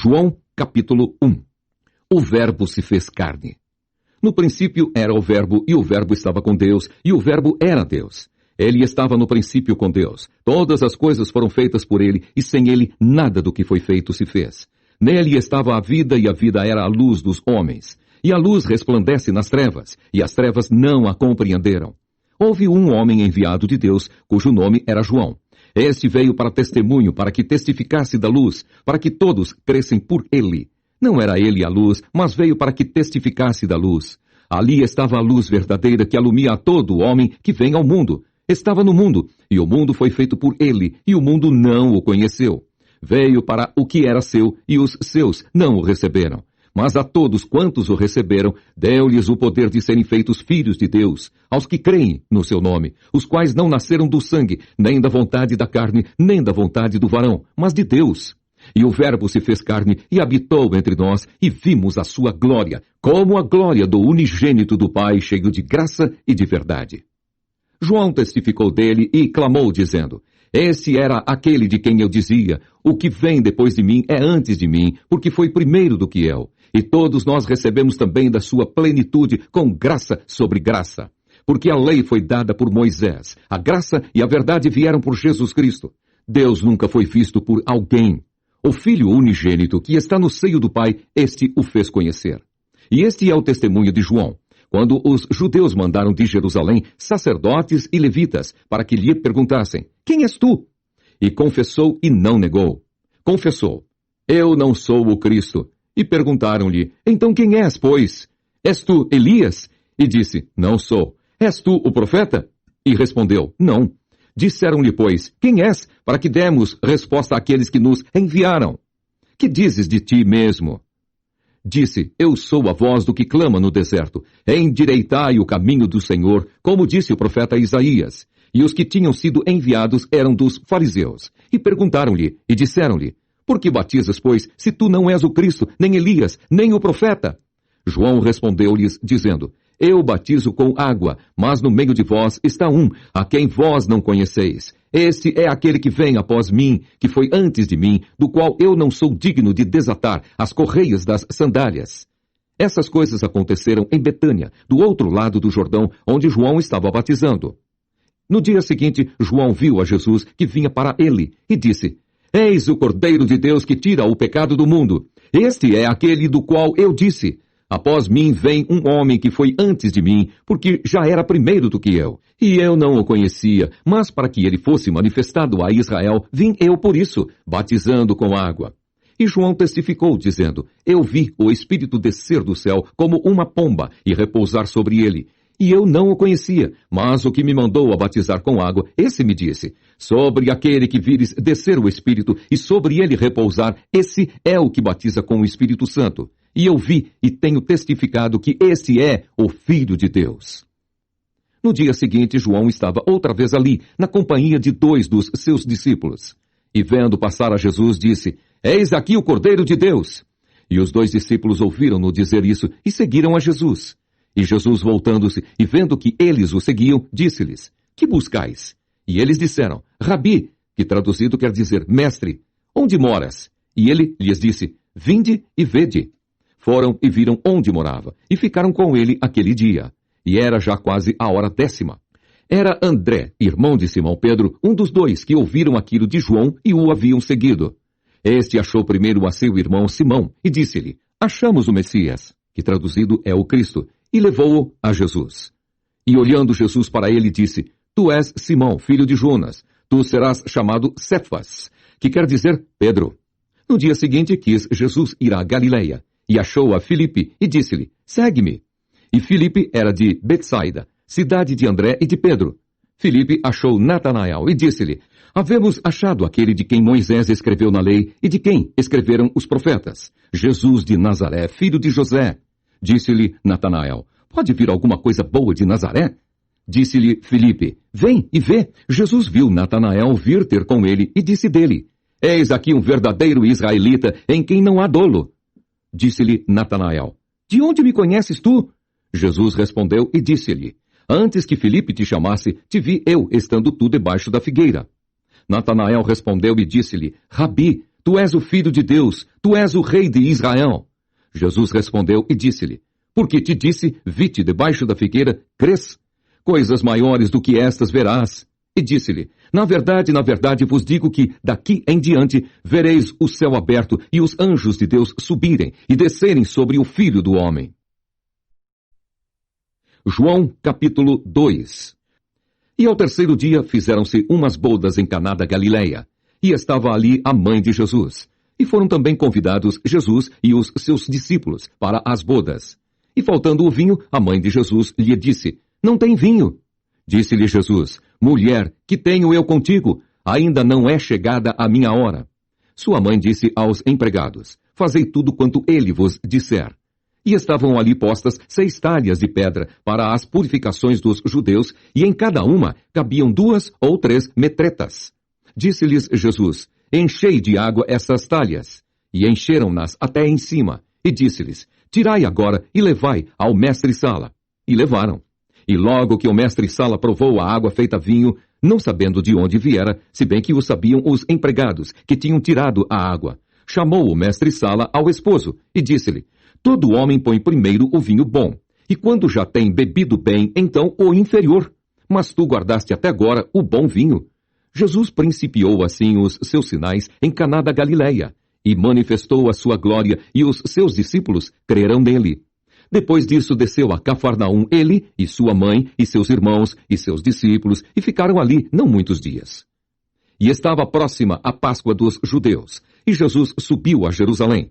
João, capítulo 1. O Verbo se fez carne. No princípio era o Verbo, e o Verbo estava com Deus, e o Verbo era Deus. Ele estava no princípio com Deus. Todas as coisas foram feitas por ele, e sem ele nada do que foi feito se fez. Nele estava a vida, e a vida era a luz dos homens. E a luz resplandece nas trevas, e as trevas não a compreenderam. Houve um homem enviado de Deus, cujo nome era João. Este veio para testemunho, para que testificasse da luz, para que todos crescem por ele. Não era ele a luz, mas veio para que testificasse da luz. Ali estava a luz verdadeira que alumia a todo homem que vem ao mundo. Estava no mundo, e o mundo foi feito por ele, e o mundo não o conheceu. Veio para o que era seu, e os seus não o receberam. Mas a todos quantos o receberam, deu-lhes o poder de serem feitos filhos de Deus, aos que creem no seu nome, os quais não nasceram do sangue, nem da vontade da carne, nem da vontade do varão, mas de Deus. E o Verbo se fez carne e habitou entre nós, e vimos a sua glória, como a glória do unigênito do Pai, cheio de graça e de verdade. João testificou dele e clamou, dizendo: Esse era aquele de quem eu dizia, o que vem depois de mim é antes de mim, porque foi primeiro do que eu. E todos nós recebemos também da sua plenitude, com graça sobre graça. Porque a lei foi dada por Moisés, a graça e a verdade vieram por Jesus Cristo. Deus nunca foi visto por alguém. O Filho unigênito, que está no seio do Pai, este o fez conhecer. E este é o testemunho de João, quando os judeus mandaram de Jerusalém sacerdotes e levitas, para que lhe perguntassem: Quem és tu? E confessou e não negou. Confessou: Eu não sou o Cristo. E perguntaram-lhe: Então quem és, pois? És tu Elias? E disse: Não sou. És tu o profeta? E respondeu: Não. Disseram-lhe, pois: Quem és, para que demos resposta àqueles que nos enviaram? Que dizes de ti mesmo? Disse: Eu sou a voz do que clama no deserto. Endireitai o caminho do Senhor, como disse o profeta Isaías. E os que tinham sido enviados eram dos fariseus. E perguntaram-lhe, e disseram-lhe: Por que batizas, pois, se tu não és o Cristo, nem Elias, nem o profeta? João respondeu-lhes, dizendo: Eu batizo com água, mas no meio de vós está um, a quem vós não conheceis. Este é aquele que vem após mim, que foi antes de mim, do qual eu não sou digno de desatar as correias das sandálias. Essas coisas aconteceram em Betânia, do outro lado do Jordão, onde João estava batizando. No dia seguinte, João viu a Jesus que vinha para ele, e disse: Eis o Cordeiro de Deus que tira o pecado do mundo. Este é aquele do qual eu disse: Após mim vem um homem que foi antes de mim, porque já era primeiro do que eu. E eu não o conhecia, mas para que ele fosse manifestado a Israel, vim eu por isso, batizando com água. E João testificou, dizendo: Eu vi o Espírito descer do céu como uma pomba e repousar sobre ele. E eu não o conhecia, mas o que me mandou a batizar com água, esse me disse: Sobre aquele que vires descer o Espírito e sobre ele repousar, esse é o que batiza com o Espírito Santo. E eu vi e tenho testificado que esse é o Filho de Deus. No dia seguinte, João estava outra vez ali, na companhia de 2 dos seus discípulos. E vendo passar a Jesus, disse: Eis aqui o Cordeiro de Deus. E os 2 discípulos ouviram-no dizer isso e seguiram a Jesus. E Jesus, voltando-se e vendo que eles o seguiam, disse-lhes: Que buscais? E eles disseram: Rabi, que traduzido quer dizer mestre, onde moras? E ele lhes disse: Vinde e vede. Foram e viram onde morava, e ficaram com ele aquele dia. E era já quase a hora 10ª. Era André, irmão de Simão Pedro, um dos 2 que ouviram aquilo de João e o haviam seguido. Este achou primeiro a seu irmão Simão, e disse-lhe: Achamos o Messias, que traduzido é o Cristo, e levou-o a Jesus. E olhando Jesus para ele, disse: Tu és Simão, filho de Jonas, tu serás chamado Cefas, que quer dizer Pedro. No dia seguinte quis Jesus ir à Galileia, e achou a Filipe, e disse-lhe: Segue-me. E Filipe era de Betsaida, cidade de André e de Pedro. Filipe achou Natanael, e disse-lhe: Havemos achado aquele de quem Moisés escreveu na lei, e de quem escreveram os profetas, Jesus de Nazaré, filho de José. Disse-lhe Natanael: Pode vir alguma coisa boa de Nazaré? Disse-lhe Filipe: Vem e vê. Jesus viu Natanael vir ter com ele, e disse dele: Eis aqui um verdadeiro israelita, em quem não há dolo. Disse-lhe Natanael: De onde me conheces tu? Jesus respondeu e disse-lhe: Antes que Filipe te chamasse, te vi eu, estando tu debaixo da figueira. Natanael respondeu e disse-lhe: Rabi, Tu és o Filho de Deus, tu és o Rei de Israel. Jesus respondeu e disse-lhe: Porque te disse, vi-te debaixo da figueira, crês? Coisas maiores do que estas verás. E disse-lhe: na verdade vos digo que, daqui em diante, vereis o céu aberto e os anjos de Deus subirem e descerem sobre o Filho do Homem. João, capítulo 2. E ao terceiro dia fizeram-se umas bodas em Caná da Galileia, e estava ali a mãe de Jesus. E foram também convidados Jesus e os seus discípulos para as bodas. E faltando o vinho, a mãe de Jesus lhe disse: Não tem vinho. Disse-lhe Jesus: Mulher, que tenho eu contigo? Ainda não é chegada a minha hora. Sua mãe disse aos empregados: Fazei tudo quanto ele vos disser. E estavam ali postas 6 talhas de pedra para as purificações dos judeus, e em cada uma cabiam 2 ou 3 metretas. Disse-lhes Jesus: Enchei de água essas talhas. E encheram-nas até em cima. E disse-lhes: Tirai agora e levai ao mestre-sala. E levaram. E logo que o mestre-sala provou a água feita vinho, não sabendo de onde viera, se bem que o sabiam os empregados que tinham tirado a água, chamou o mestre-sala ao esposo e disse-lhe: Todo homem põe primeiro o vinho bom, e quando já tem bebido bem, então o inferior. Mas tu guardaste até agora o bom vinho. Jesus principiou assim os seus sinais em Caná da Galileia, e manifestou a sua glória, e os seus discípulos creram nele. Depois disso desceu a Cafarnaum ele, e sua mãe, e seus irmãos, e seus discípulos, e ficaram ali não muitos dias. E estava próxima a Páscoa dos judeus, e Jesus subiu a Jerusalém.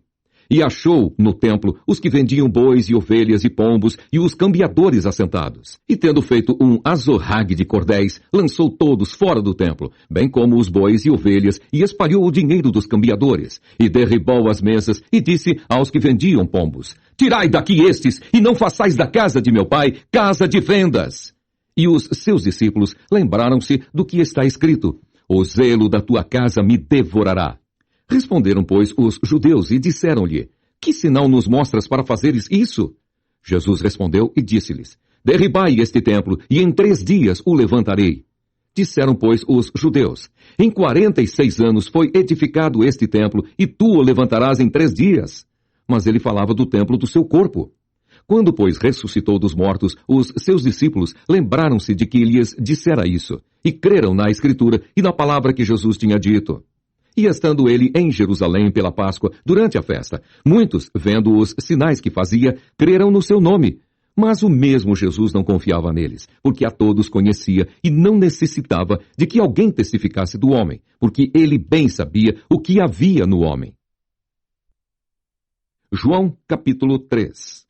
E achou no templo os que vendiam bois e ovelhas e pombos e os cambiadores assentados. E tendo feito um azorrague de cordéis, lançou todos fora do templo, bem como os bois e ovelhas, e espalhou o dinheiro dos cambiadores. E derribou as mesas e disse aos que vendiam pombos: Tirai daqui estes, e não façais da casa de meu pai casa de vendas. E os seus discípulos lembraram-se do que está escrito: O zelo da tua casa me devorará. Responderam, pois, os judeus e disseram-lhe: Que sinal nos mostras para fazeres isso? Jesus respondeu e disse-lhes: Derribai este templo, e em 3 dias o levantarei. Disseram, pois, os judeus: Em 46 anos foi edificado este templo, e tu o levantarás em 3 dias. Mas ele falava do templo do seu corpo. Quando, pois, ressuscitou dos mortos, os seus discípulos lembraram-se de que lhes dissera isso, e creram na Escritura e na palavra que Jesus tinha dito. E estando ele em Jerusalém pela Páscoa, durante a festa, muitos, vendo os sinais que fazia, creram no seu nome. Mas o mesmo Jesus não confiava neles, porque a todos conhecia e não necessitava de que alguém testificasse do homem, porque ele bem sabia o que havia no homem. João, capítulo 3.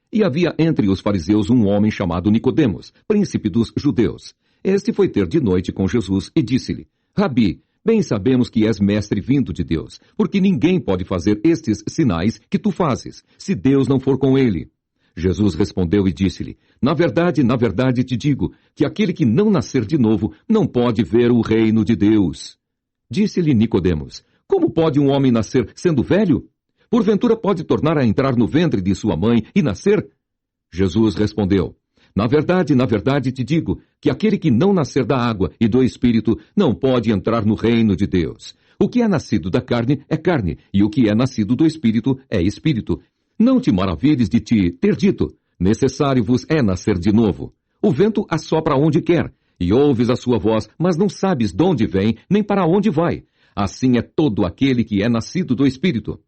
E havia entre os fariseus um homem chamado Nicodemos, príncipe dos judeus. Este foi ter de noite com Jesus e disse-lhe: Rabi, bem sabemos que és mestre vindo de Deus, porque ninguém pode fazer estes sinais que tu fazes, se Deus não for com ele. Jesus respondeu e disse-lhe: na verdade te digo, que aquele que não nascer de novo não pode ver o reino de Deus. Disse-lhe Nicodemos: como pode um homem nascer sendo velho? Porventura pode tornar a entrar no ventre de sua mãe e nascer? Jesus respondeu: na verdade te digo, que aquele que não nascer da água e do Espírito não pode entrar no reino de Deus. O que é nascido da carne é carne, e o que é nascido do Espírito é Espírito. Não te maravilhes de te ter dito: necessário vos é nascer de novo. O vento assopra onde quer, e ouves a sua voz, mas não sabes de onde vem, nem para onde vai. Assim é todo aquele que é nascido do Espírito.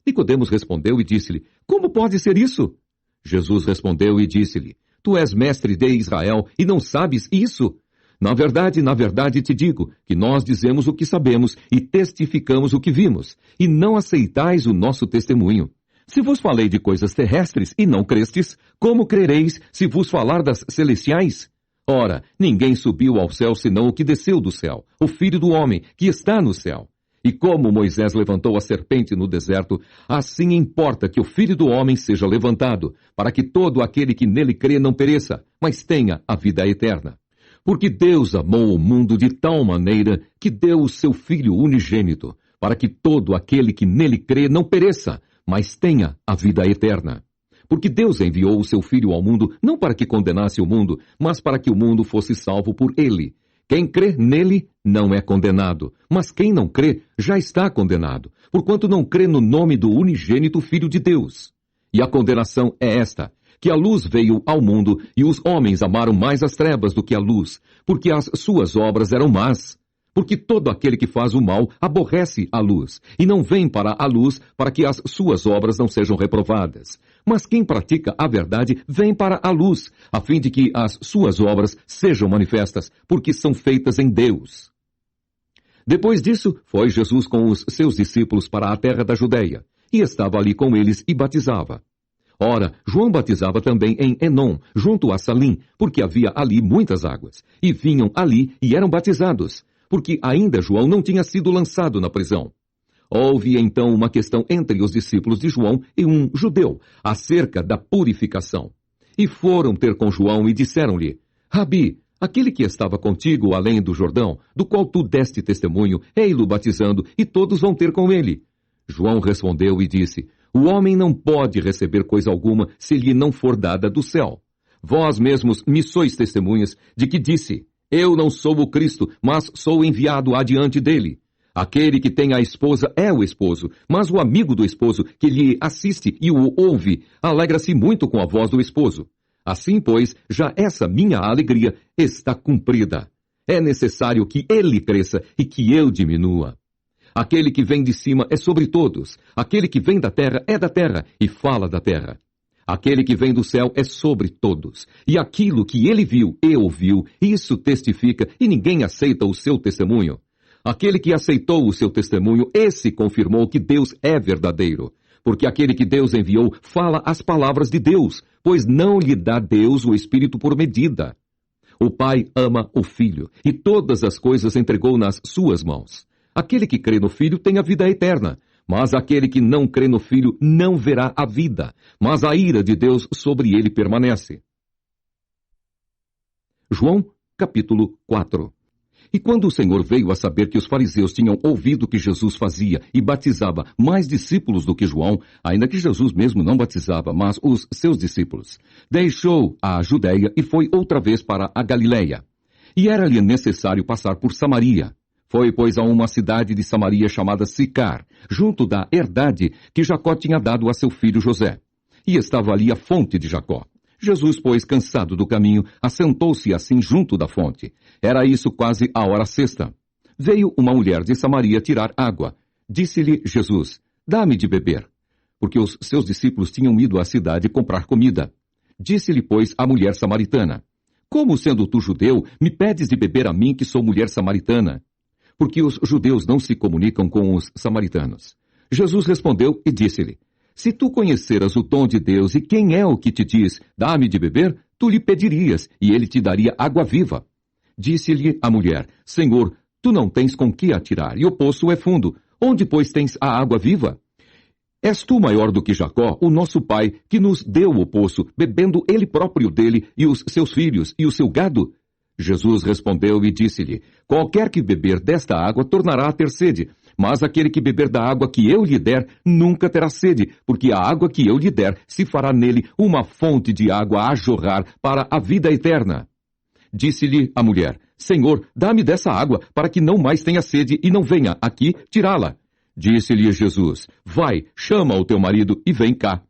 Nicodemos respondeu e disse-lhe: como pode ser isso? Jesus respondeu e disse-lhe: tu és mestre de Israel e não sabes isso? Na verdade te digo, que nós dizemos o que sabemos e testificamos o que vimos, e não aceitais o nosso testemunho. Se vos falei de coisas terrestres e não crestes, como crereis se vos falar das celestiais? Ora, ninguém subiu ao céu senão o que desceu do céu, o Filho do Homem, que está no céu. E como Moisés levantou a serpente no deserto, assim importa que o Filho do Homem seja levantado, para que todo aquele que nele crê não pereça, mas tenha a vida eterna. Porque Deus amou o mundo de tal maneira que deu o seu Filho unigênito, para que todo aquele que nele crê não pereça, mas tenha a vida eterna. Porque Deus enviou o seu Filho ao mundo, não para que condenasse o mundo, mas para que o mundo fosse salvo por ele. Quem crê nele não é condenado, mas quem não crê já está condenado, porquanto não crê no nome do unigênito Filho de Deus. E a condenação é esta, que a luz veio ao mundo, e os homens amaram mais as trevas do que a luz, porque as suas obras eram más. Porque todo aquele que faz o mal aborrece a luz, e não vem para a luz para que as suas obras não sejam reprovadas. Mas quem pratica a verdade vem para a luz, a fim de que as suas obras sejam manifestas, porque são feitas em Deus. Depois disso, foi Jesus com os seus discípulos para a terra da Judeia, e estava ali com eles e batizava. Ora, João batizava também em Enom, junto a Salim, porque havia ali muitas águas, e vinham ali e eram batizados, porque ainda João não tinha sido lançado na prisão. Houve então uma questão entre os discípulos de João e um judeu, acerca da purificação. E foram ter com João e disseram-lhe: Rabi, aquele que estava contigo além do Jordão, do qual tu deste testemunho, ei-lo batizando, e todos vão ter com ele. João respondeu e disse: O homem não pode receber coisa alguma se lhe não for dada do céu. Vós mesmos me sois testemunhas de que disse: Eu não sou o Cristo, mas sou enviado adiante dele. Aquele que tem a esposa é o esposo, mas o amigo do esposo que lhe assiste e o ouve, alegra-se muito com a voz do esposo. Assim, pois, já essa minha alegria está cumprida. É necessário que ele cresça e que eu diminua. Aquele que vem de cima é sobre todos. Aquele que vem da terra é da terra e fala da terra. Aquele que vem do céu é sobre todos. E aquilo que ele viu e ouviu, isso testifica, e ninguém aceita o seu testemunho. Aquele que aceitou o seu testemunho, esse confirmou que Deus é verdadeiro. Porque aquele que Deus enviou fala as palavras de Deus, pois não lhe dá Deus o Espírito por medida. O Pai ama o Filho, e todas as coisas entregou nas suas mãos. Aquele que crê no Filho tem a vida eterna, mas aquele que não crê no Filho não verá a vida, mas a ira de Deus sobre ele permanece. João, capítulo 4. E quando o Senhor veio a saber que os fariseus tinham ouvido que Jesus fazia e batizava mais discípulos do que João, ainda que Jesus mesmo não batizava, mas os seus discípulos, deixou a Judéia e foi outra vez para a Galiléia. E era-lhe necessário passar por Samaria. Foi, pois, a uma cidade de Samaria chamada Sicar, junto da herdade que Jacó tinha dado a seu filho José. E estava ali a fonte de Jacó. Jesus, pois, cansado do caminho, assentou-se assim junto da fonte. Era isso quase a hora sexta. Veio uma mulher de Samaria tirar água. Disse-lhe Jesus: Dá-me de beber. Porque os seus discípulos tinham ido à cidade comprar comida. Disse-lhe, pois, a mulher samaritana: Como, sendo tu judeu, me pedes de beber a mim, que sou mulher samaritana? Porque os judeus não se comunicam com os samaritanos. Jesus respondeu e disse-lhe: Se tu conheceras o dom de Deus e quem é o que te diz, dá-me de beber, tu lhe pedirias, e ele te daria água viva. Disse-lhe a mulher: Senhor, tu não tens com que atirar, e o poço é fundo. Onde, pois, tens a água viva? És tu maior do que Jacó, o nosso pai, que nos deu o poço, bebendo ele próprio dele, e os seus filhos, e o seu gado? Jesus respondeu e disse-lhe: Qualquer que beber desta água tornará a ter sede, mas aquele que beber da água que eu lhe der nunca terá sede, porque a água que eu lhe der se fará nele uma fonte de água a jorrar para a vida eterna. Disse-lhe a mulher: Senhor, dá-me dessa água, para que não mais tenha sede e não venha aqui tirá-la. Disse-lhe Jesus: Vai, chama o teu marido e vem cá.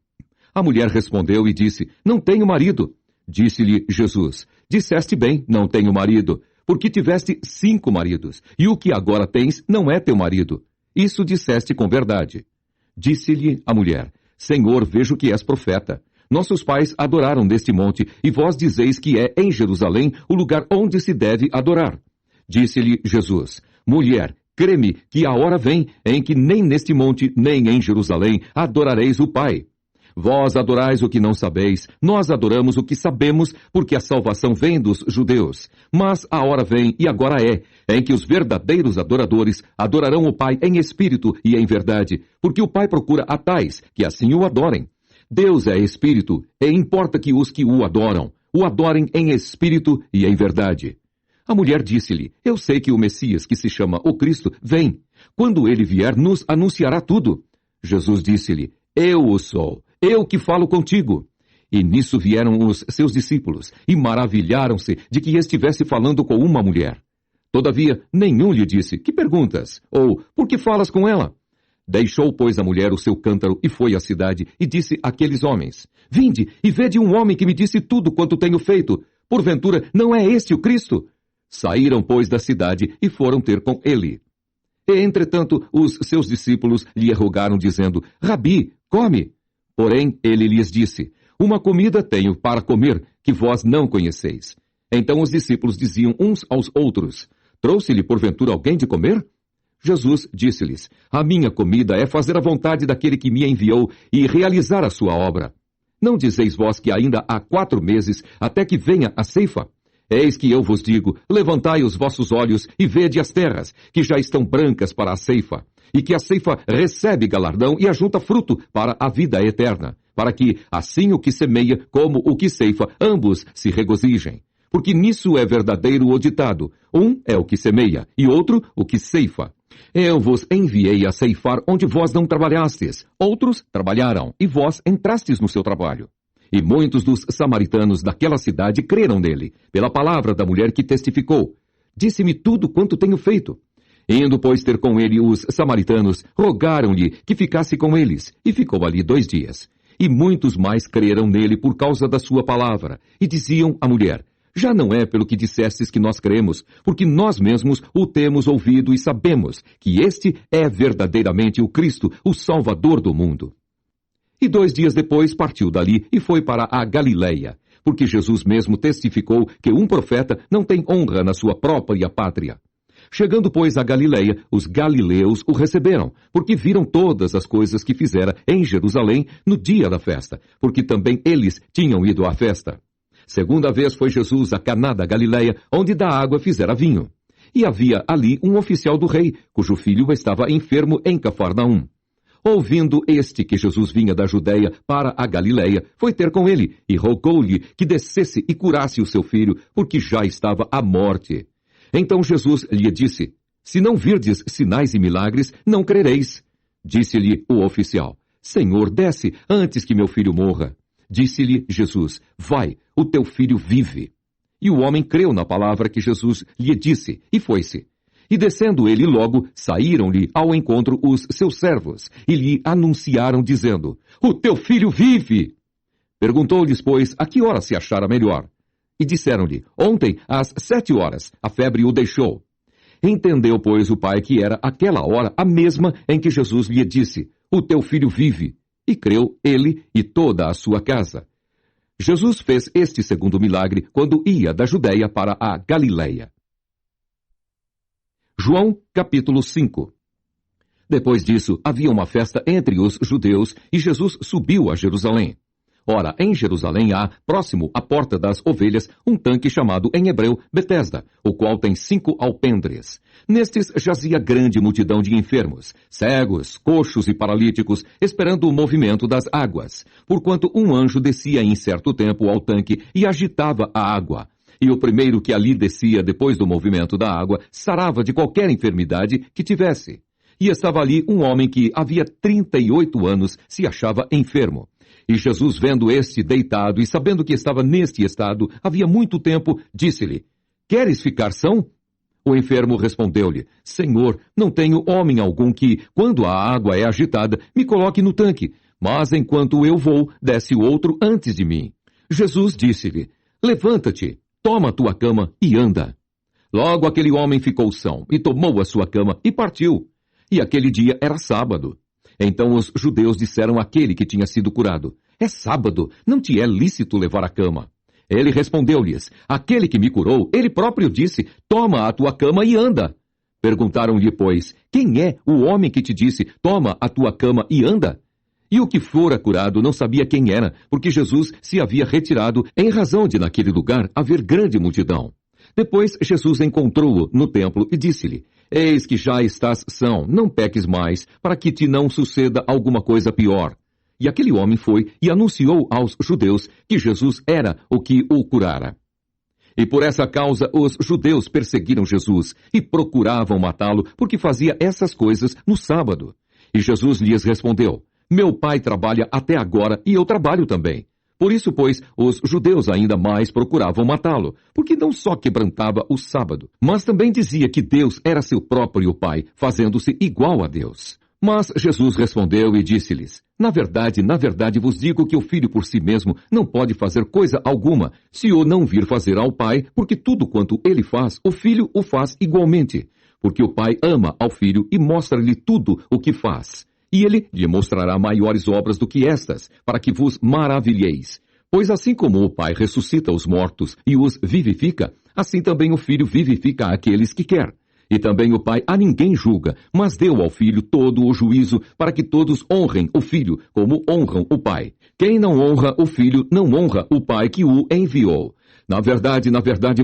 A mulher respondeu e disse: Não tenho marido. Disse-lhe Jesus: Disseste bem, não tenho marido, porque tiveste 5 maridos, e o que agora tens não é teu marido. Isso disseste com verdade. Disse-lhe a mulher: Senhor, vejo que és profeta. Nossos pais adoraram neste monte, e vós dizeis que é em Jerusalém o lugar onde se deve adorar. Disse-lhe Jesus: Mulher, crê-me que a hora vem em que nem neste monte, nem em Jerusalém adorareis o Pai. Vós adorais o que não sabeis, nós adoramos o que sabemos, porque a salvação vem dos judeus. Mas a hora vem, e agora é, em que os verdadeiros adoradores adorarão o Pai em espírito e em verdade, porque o Pai procura a tais, que assim o adorem. Deus é espírito, e importa que os que o adorem em espírito e em verdade. A mulher disse-lhe: Eu sei que o Messias, que se chama o Cristo, vem. Quando ele vier, nos anunciará tudo. Jesus disse-lhe: Eu o sou. Eu que falo contigo. E nisso vieram os seus discípulos, e maravilharam-se de que estivesse falando com uma mulher. Todavia, nenhum lhe disse, que perguntas? Ou, por que falas com ela? Deixou, pois, a mulher o seu cântaro e foi à cidade e disse àqueles homens, vinde e vede um homem que me disse tudo quanto tenho feito. Porventura, não é este o Cristo? Saíram, pois, da cidade e foram ter com ele. E, entretanto, os seus discípulos lhe rogaram, dizendo, Rabi, come. Porém, ele lhes disse, uma comida tenho para comer, que vós não conheceis. Então os discípulos diziam uns aos outros, trouxe-lhe porventura alguém de comer? Jesus disse-lhes, a minha comida é fazer a vontade daquele que me enviou e realizar a sua obra. Não dizeis vós que ainda há 4 meses até que venha a ceifa? Eis que eu vos digo, levantai os vossos olhos e vede as terras, que já estão brancas para a ceifa, e que a ceifa recebe galardão e ajunta fruto para a vida eterna, para que, assim o que semeia como o que ceifa, ambos se regozijem. Porque nisso é verdadeiro o ditado, um é o que semeia, e outro o que ceifa. Eu vos enviei a ceifar onde vós não trabalhastes, outros trabalharam, e vós entrastes no seu trabalho. E muitos dos samaritanos daquela cidade creram nele, pela palavra da mulher que testificou. Disse-me tudo quanto tenho feito. Indo, pois, ter com ele os samaritanos, rogaram-lhe que ficasse com eles, e ficou ali 2 dias. E muitos mais creram nele por causa da sua palavra, e diziam à mulher, já não é pelo que dissestes que nós cremos, porque nós mesmos o temos ouvido e sabemos que este é verdadeiramente o Cristo, o Salvador do mundo. E 2 dias depois partiu dali e foi para a Galileia, porque Jesus mesmo testificou que um profeta não tem honra na sua própria pátria. Chegando, pois, a Galileia, os galileus o receberam, porque viram todas as coisas que fizera em Jerusalém no dia da festa, porque também eles tinham ido à festa. Segunda vez foi Jesus a Caná da Galileia, onde da água fizera vinho. E havia ali um oficial do rei, cujo filho estava enfermo em Cafarnaum. Ouvindo este que Jesus vinha da Judeia para a Galileia, foi ter com ele, e rogou-lhe que descesse e curasse o seu filho, porque já estava à morte. Então Jesus lhe disse, se não virdes sinais e milagres, não crereis. Disse-lhe o oficial, Senhor, desce antes que meu filho morra. Disse-lhe Jesus, vai, o teu filho vive. E o homem creu na palavra que Jesus lhe disse, e foi-se. E descendo ele logo, saíram-lhe ao encontro os seus servos, e lhe anunciaram, dizendo, o teu filho vive. Perguntou-lhes, pois, a que hora se achara melhor? E disseram-lhe, ontem, às 7 horas, a febre o deixou. Entendeu, pois, o pai que era aquela hora a mesma em que Jesus lhe disse, o teu filho vive. E creu ele e toda a sua casa. Jesus fez este segundo milagre quando ia da Judeia para a Galileia. João, capítulo 5. Depois disso, havia uma festa entre os judeus e Jesus subiu a Jerusalém. Ora, em Jerusalém há, próximo à porta das ovelhas, um tanque chamado em hebreu Betesda, o qual tem 5 alpendres. Nestes jazia grande multidão de enfermos, cegos, coxos e paralíticos, esperando o movimento das águas, porquanto um anjo descia em certo tempo ao tanque e agitava a água. E o primeiro que ali descia depois do movimento da água sarava de qualquer enfermidade que tivesse. E estava ali um homem que havia 38 anos se achava enfermo. E Jesus, vendo este deitado e sabendo que estava neste estado havia muito tempo, disse-lhe, queres ficar são? O enfermo respondeu-lhe, Senhor, não tenho homem algum que, quando a água é agitada, me coloque no tanque, mas enquanto eu vou, desce outro antes de mim. Jesus disse-lhe, levanta-te, toma a tua cama e anda. Logo aquele homem ficou são, e tomou a sua cama e partiu. E aquele dia era sábado. Então os judeus disseram àquele que tinha sido curado, é sábado, não te é lícito levar a cama. Ele respondeu-lhes, aquele que me curou, ele próprio disse, toma a tua cama e anda. Perguntaram-lhe, pois, quem é o homem que te disse, toma a tua cama e anda? E o que fora curado não sabia quem era, porque Jesus se havia retirado em razão de naquele lugar haver grande multidão. Depois Jesus encontrou-o no templo e disse-lhe, eis que já estás são, não peques mais, para que te não suceda alguma coisa pior. E aquele homem foi e anunciou aos judeus que Jesus era o que o curara. E por essa causa os judeus perseguiram Jesus e procuravam matá-lo, porque fazia essas coisas no sábado. E Jesus lhes respondeu, meu pai trabalha até agora e eu trabalho também. Por isso, pois, os judeus ainda mais procuravam matá-lo, porque não só quebrantava o sábado, mas também dizia que Deus era seu próprio Pai, fazendo-se igual a Deus. Mas Jesus respondeu e disse-lhes: na verdade vos digo que o Filho por si mesmo não pode fazer coisa alguma, se o não vir fazer ao Pai, porque tudo quanto ele faz, o Filho o faz igualmente. Porque o Pai ama ao Filho e mostra-lhe tudo o que faz. E ele lhe mostrará maiores obras do que estas, para que vos maravilheis. Pois assim como o Pai ressuscita os mortos e os vivifica, assim também o Filho vivifica aqueles que quer. E também o Pai a ninguém julga, mas deu ao Filho todo o juízo, para que todos honrem o Filho, como honram o Pai. Quem não honra o Filho, não honra o Pai que o enviou. Na verdade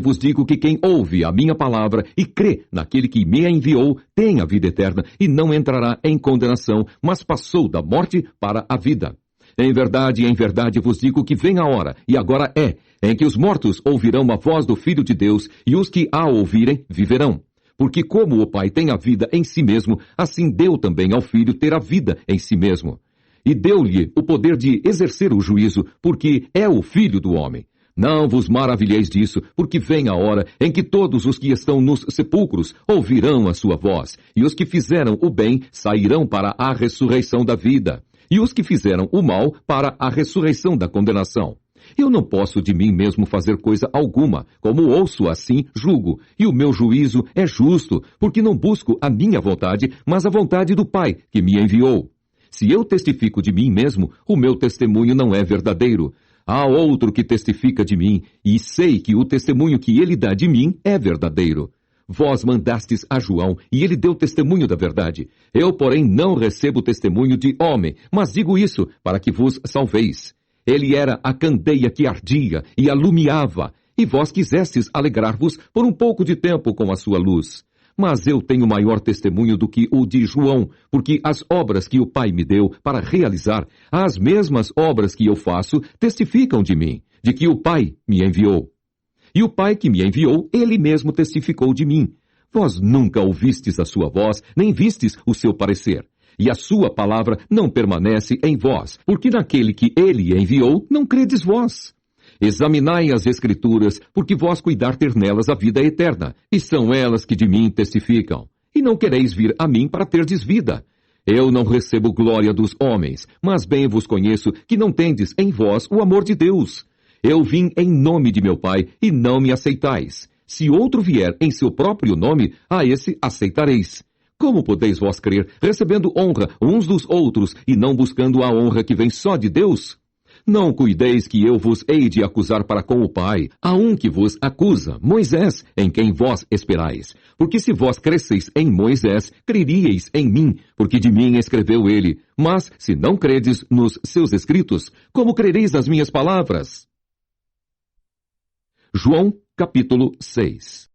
vos digo que quem ouve a minha palavra e crê naquele que me enviou, tem a vida eterna e não entrará em condenação, mas passou da morte para a vida. Em verdade vos digo que vem a hora, e agora é, em que os mortos ouvirão a voz do Filho de Deus, e os que a ouvirem viverão. Porque como o Pai tem a vida em si mesmo, assim deu também ao Filho ter a vida em si mesmo. E deu-lhe o poder de exercer o juízo, porque é o Filho do homem. Não vos maravilheis disso, porque vem a hora em que todos os que estão nos sepulcros ouvirão a sua voz, e os que fizeram o bem sairão para a ressurreição da vida, e os que fizeram o mal para a ressurreição da condenação. Eu não posso de mim mesmo fazer coisa alguma, como ouço assim, julgo, e o meu juízo é justo, porque não busco a minha vontade, mas a vontade do Pai, que me enviou. Se eu testifico de mim mesmo, o meu testemunho não é verdadeiro. Há outro que testifica de mim, e sei que o testemunho que ele dá de mim é verdadeiro. Vós mandastes a João, e ele deu testemunho da verdade. Eu, porém, não recebo testemunho de homem, mas digo isso para que vos salveis. Ele era a candeia que ardia e alumiava, e vós quisestes alegrar-vos por um pouco de tempo com a sua luz. Mas eu tenho maior testemunho do que o de João, porque as obras que o Pai me deu para realizar, as mesmas obras que eu faço, testificam de mim, de que o Pai me enviou. E o Pai que me enviou, ele mesmo testificou de mim. Vós nunca ouvistes a sua voz, nem vistes o seu parecer. E a sua palavra não permanece em vós, porque naquele que ele enviou, não credes vós. Examinai as Escrituras, porque vós cuidar ter nelas a vida eterna, e são elas que de mim testificam. E não quereis vir a mim para terdes vida. Eu não recebo glória dos homens, mas bem vos conheço que não tendes em vós o amor de Deus. Eu vim em nome de meu Pai, e não me aceitais. Se outro vier em seu próprio nome, a esse aceitareis. Como podeis vós crer, recebendo honra uns dos outros, e não buscando a honra que vem só de Deus? Não cuideis que eu vos hei de acusar para com o Pai. Há um que vos acusa, Moisés, em quem vós esperais. Porque se vós cresceis em Moisés, creríeis em mim, porque de mim escreveu ele. Mas, se não credes nos seus escritos, como crereis nas minhas palavras? João, capítulo 6.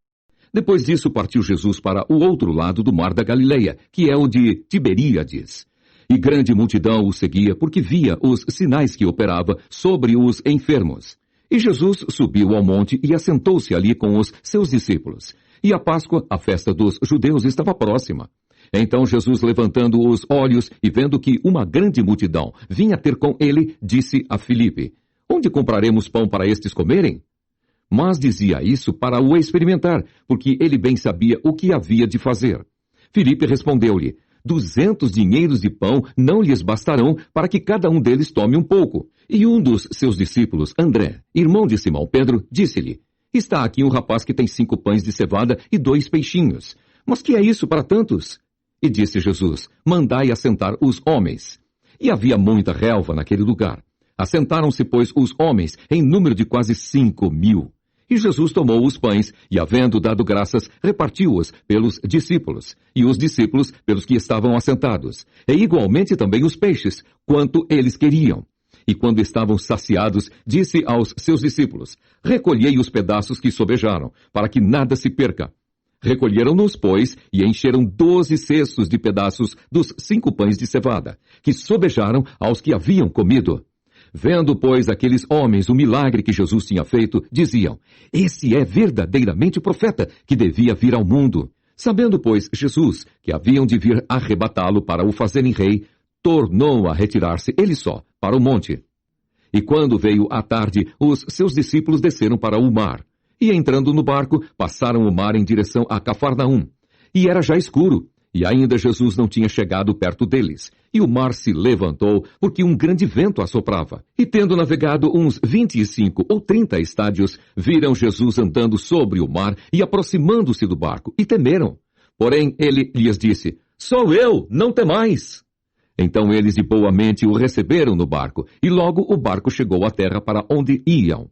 Depois disso partiu Jesus para o outro lado do mar da Galileia, que é o de Tiberíades. E grande multidão o seguia, porque via os sinais que operava sobre os enfermos. E Jesus subiu ao monte e assentou-se ali com os seus discípulos. E a Páscoa, a festa dos judeus, estava próxima. Então Jesus, levantando os olhos e vendo que uma grande multidão vinha ter com ele, disse a Filipe: Onde compraremos pão para estes comerem? Mas dizia isso para o experimentar, porque ele bem sabia o que havia de fazer. Filipe respondeu-lhe: 200 dinheiros de pão não lhes bastarão para que cada um deles tome um pouco. E um dos seus discípulos, André, irmão de Simão Pedro, disse-lhe: Está aqui um rapaz que tem 5 pães de cevada e 2 peixinhos. Mas que é isso para tantos? E disse Jesus: Mandai assentar os homens. E havia muita relva naquele lugar. Assentaram-se, pois, os homens, em número de quase 5.000. E Jesus tomou os pães, e havendo dado graças, repartiu-os pelos discípulos, e os discípulos pelos que estavam assentados, e igualmente também os peixes, quanto eles queriam. E quando estavam saciados, disse aos seus discípulos: Recolhei os pedaços que sobejaram, para que nada se perca. Recolheram-nos, pois, e encheram 12 cestos de pedaços dos 5 pães de cevada, que sobejaram aos que haviam comido. Vendo, pois, aqueles homens o milagre que Jesus tinha feito, diziam: Esse é verdadeiramente o profeta que devia vir ao mundo. Sabendo, pois, Jesus que haviam de vir arrebatá-lo para o fazerem rei, tornou a retirar-se ele só para o monte. E quando veio a tarde, os seus discípulos desceram para o mar. E entrando no barco, passaram o mar em direção a Cafarnaum. E era já escuro, e ainda Jesus não tinha chegado perto deles. E o mar se levantou, porque um grande vento assoprava. E tendo navegado uns 25 ou 30 estádios, viram Jesus andando sobre o mar e aproximando-se do barco, e temeram. Porém, ele lhes disse, sou eu, não temais. Então eles de boa mente o receberam no barco, e logo o barco chegou à terra para onde iam.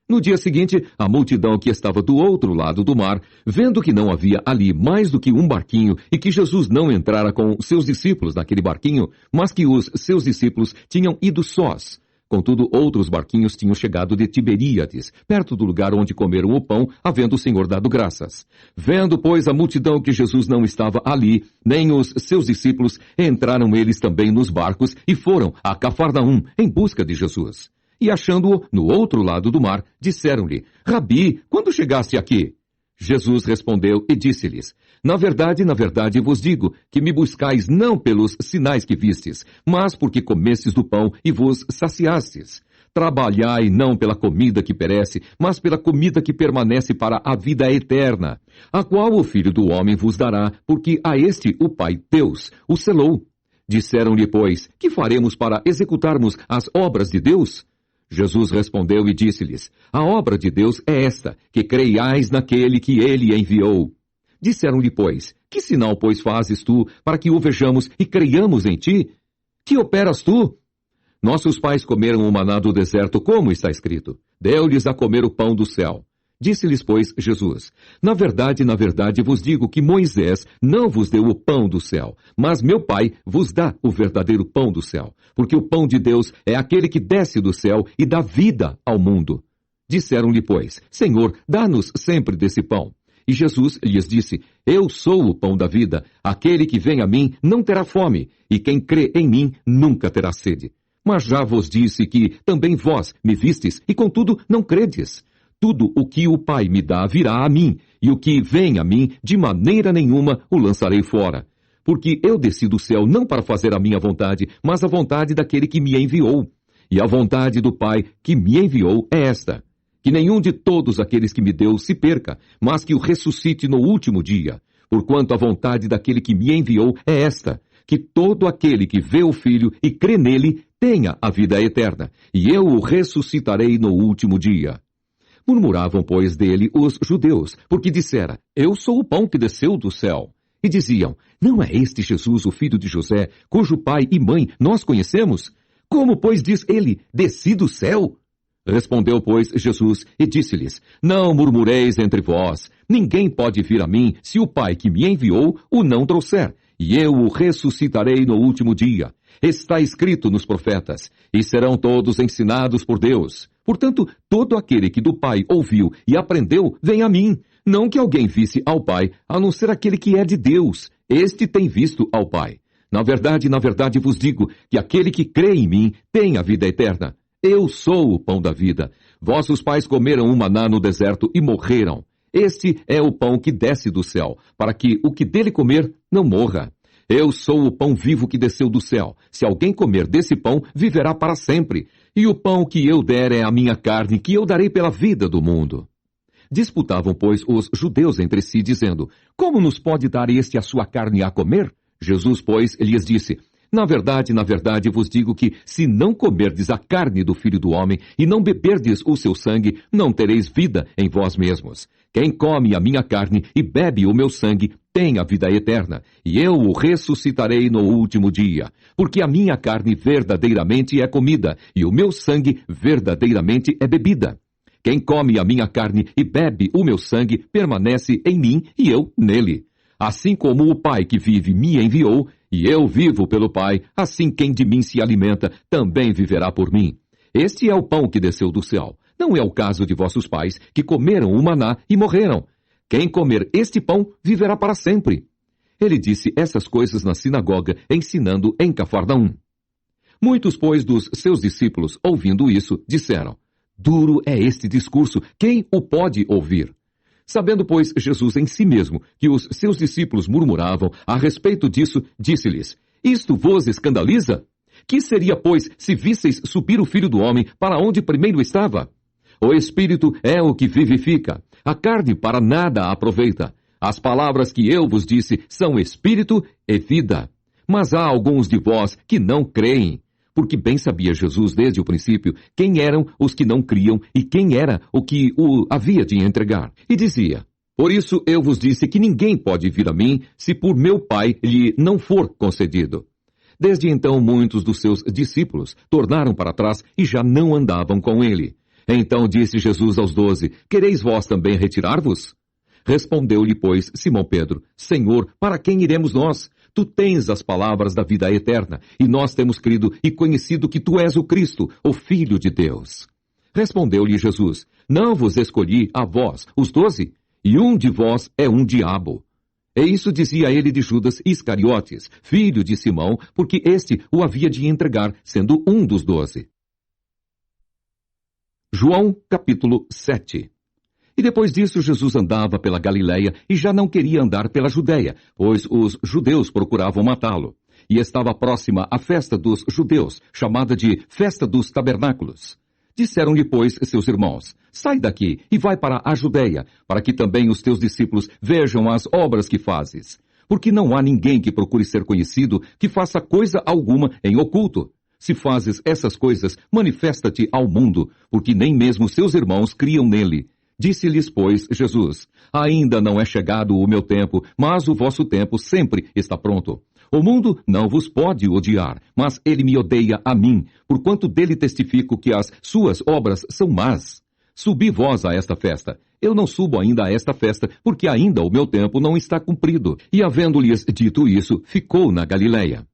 No dia seguinte, a multidão que estava do outro lado do mar, vendo que não havia ali mais do que um barquinho e que Jesus não entrara com seus discípulos naquele barquinho, mas que os seus discípulos tinham ido sós. Contudo, outros barquinhos tinham chegado de Tiberíades, perto do lugar onde comeram o pão, havendo o Senhor dado graças. Vendo, pois, a multidão que Jesus não estava ali, nem os seus discípulos, entraram eles também nos barcos e foram a Cafarnaum em busca de Jesus. E achando-o no outro lado do mar, disseram-lhe, Rabi, quando chegaste aqui? Jesus respondeu e disse-lhes, na verdade vos digo, que me buscais não pelos sinais que vistes, mas porque comestes do pão e vos saciastes. Trabalhai não pela comida que perece, mas pela comida que permanece para a vida eterna, a qual o Filho do Homem vos dará, porque a este o Pai Deus o selou. Disseram-lhe, pois, que faremos para executarmos as obras de Deus? Jesus respondeu e disse-lhes, a obra de Deus é esta, que creiais naquele que ele enviou. Disseram-lhe, pois, que sinal, pois, fazes tu, para que o vejamos e creiamos em ti? Que operas tu? Nossos pais comeram o maná do deserto, como está escrito. Deu-lhes a comer o pão do céu. Disse-lhes, pois, Jesus, na verdade vos digo que Moisés não vos deu o pão do céu, mas meu Pai vos dá o verdadeiro pão do céu, porque o pão de Deus é aquele que desce do céu e dá vida ao mundo. Disseram-lhe, pois, Senhor, dá-nos sempre desse pão. E Jesus lhes disse, eu sou o pão da vida, aquele que vem a mim não terá fome, e quem crê em mim nunca terá sede. Mas já vos disse que também vós me vistes, e contudo não credes. Tudo o que o Pai me dá virá a mim, e o que vem a mim, de maneira nenhuma o lançarei fora. Porque eu desci do céu não para fazer a minha vontade, mas a vontade daquele que me enviou. E a vontade do Pai que me enviou é esta, que nenhum de todos aqueles que me deu se perca, mas que o ressuscite no último dia. Porquanto a vontade daquele que me enviou é esta, que todo aquele que vê o Filho e crê nele tenha a vida eterna, e eu o ressuscitarei no último dia. Murmuravam, pois, dele os judeus, porque dissera, eu sou o pão que desceu do céu. E diziam, não é este Jesus o filho de José, cujo pai e mãe nós conhecemos? Como, pois, diz ele, desci do céu? Respondeu, pois, Jesus e disse-lhes, não murmureis entre vós, ninguém pode vir a mim se o Pai que me enviou o não trouxer, e eu o ressuscitarei no último dia. Está escrito nos profetas, e serão todos ensinados por Deus. Portanto, todo aquele que do Pai ouviu e aprendeu, vem a mim. Não que alguém visse ao Pai, a não ser aquele que é de Deus. Este tem visto ao Pai. Na verdade vos digo, que aquele que crê em mim tem a vida eterna. Eu sou o pão da vida. Vossos pais comeram o maná no deserto e morreram. Este é o pão que desce do céu, para que o que dele comer não morra. Eu sou o pão vivo que desceu do céu. Se alguém comer desse pão, viverá para sempre. E o pão que eu der é a minha carne, que eu darei pela vida do mundo. Disputavam, pois, os judeus entre si, dizendo, como nos pode dar este a sua carne a comer? Jesus, pois, lhes disse, na verdade vos digo que, se não comerdes a carne do Filho do Homem e não beberdes o seu sangue, não tereis vida em vós mesmos. Quem come a minha carne e bebe o meu sangue tem a vida eterna, e eu o ressuscitarei no último dia. Porque a minha carne verdadeiramente é comida, e o meu sangue verdadeiramente é bebida. Quem come a minha carne e bebe o meu sangue permanece em mim e eu nele. Assim como o Pai que vive me enviou, e eu vivo pelo Pai, assim quem de mim se alimenta também viverá por mim. Este é o pão que desceu do céu. Não é o caso de vossos pais, que comeram o maná e morreram. Quem comer este pão viverá para sempre. Ele disse essas coisas na sinagoga, ensinando em Cafarnaum. Muitos, pois, dos seus discípulos, ouvindo isso, disseram, duro é este discurso, quem o pode ouvir? Sabendo, pois, Jesus em si mesmo que os seus discípulos murmuravam a respeito disso, disse-lhes, isto vos escandaliza? Que seria, pois, se visseis subir o Filho do Homem para onde primeiro estava? O Espírito é o que vivifica, a carne para nada aproveita. As palavras que eu vos disse são Espírito e vida. Mas há alguns de vós que não creem. Porque bem sabia Jesus desde o princípio quem eram os que não criam e quem era o que o havia de entregar. E dizia: por isso eu vos disse que ninguém pode vir a mim se por meu Pai lhe não for concedido. Desde então muitos dos seus discípulos tornaram para trás e já não andavam com ele. Então disse Jesus aos 12, quereis vós também retirar-vos? Respondeu-lhe, pois, Simão Pedro, Senhor, para quem iremos nós? Tu tens as palavras da vida eterna, e nós temos crido e conhecido que tu és o Cristo, o Filho de Deus. Respondeu-lhe Jesus, não vos escolhi a vós, os 12, e um de vós é um diabo. E isso dizia ele de Judas Iscariotes, filho de Simão, porque este o havia de entregar, sendo um dos 12. João, capítulo 7. E depois disso Jesus andava pela Galiléia e já não queria andar pela Judéia, pois os judeus procuravam matá-lo. E estava próxima a festa dos judeus, chamada de Festa dos Tabernáculos. Disseram-lhe, pois, seus irmãos, sai daqui e vai para a Judéia, para que também os teus discípulos vejam as obras que fazes. Porque não há ninguém que procure ser conhecido que faça coisa alguma em oculto. Se fazes essas coisas, manifesta-te ao mundo, porque nem mesmo seus irmãos criam nele. Disse-lhes, pois, Jesus, ainda não é chegado o meu tempo, mas o vosso tempo sempre está pronto. O mundo não vos pode odiar, mas ele me odeia a mim, porquanto dele testifico que as suas obras são más. Subi vós a esta festa. Eu não subo ainda a esta festa, porque ainda o meu tempo não está cumprido. E havendo-lhes dito isso, ficou na Galiléia.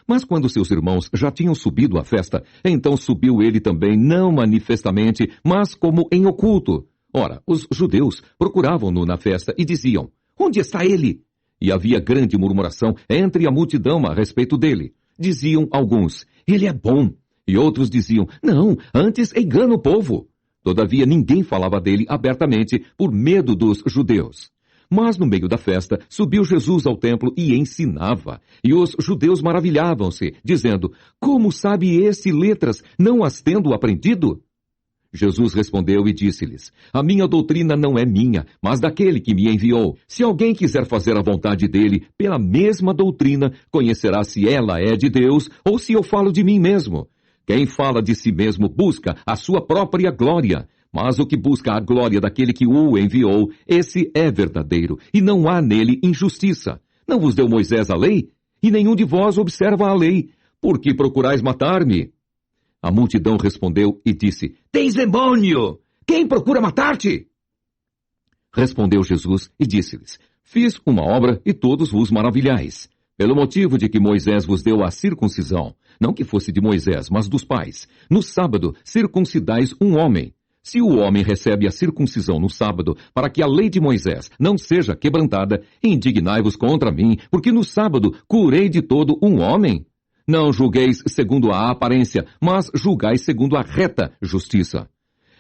Mas quando seus irmãos já tinham subido à festa, então subiu ele também, não manifestamente, mas como em oculto. Ora, os judeus procuravam-no na festa e diziam, onde está ele? E havia grande murmuração entre a multidão a respeito dele. Diziam alguns, ele é bom. E outros diziam, não, antes engana o povo. Todavia ninguém falava dele abertamente por medo dos judeus. Mas no meio da festa subiu Jesus ao templo e ensinava. E os judeus maravilhavam-se, dizendo, como sabe este letras, não as tendo aprendido? Jesus respondeu e disse-lhes, a minha doutrina não é minha, mas daquele que me enviou. Se alguém quiser fazer a vontade dele, pela mesma doutrina, conhecerá se ela é de Deus ou se eu falo de mim mesmo. Quem fala de si mesmo busca a sua própria glória, mas o que busca a glória daquele que o enviou, esse é verdadeiro, e não há nele injustiça. Não vos deu Moisés a lei? E nenhum de vós observa a lei. Por que procurais matar-me? A multidão respondeu e disse, tens demônio! Quem procura matar-te? Respondeu Jesus e disse-lhes, fiz uma obra e todos vos maravilhais. Pelo motivo de que Moisés vos deu a circuncisão, não que fosse de Moisés, mas dos pais. No sábado, circuncidais um homem. Se o homem recebe a circuncisão no sábado, para que a lei de Moisés não seja quebrantada, indignai-vos contra mim, porque no sábado curei de todo um homem. Não julgueis segundo a aparência, mas julgai segundo a reta justiça.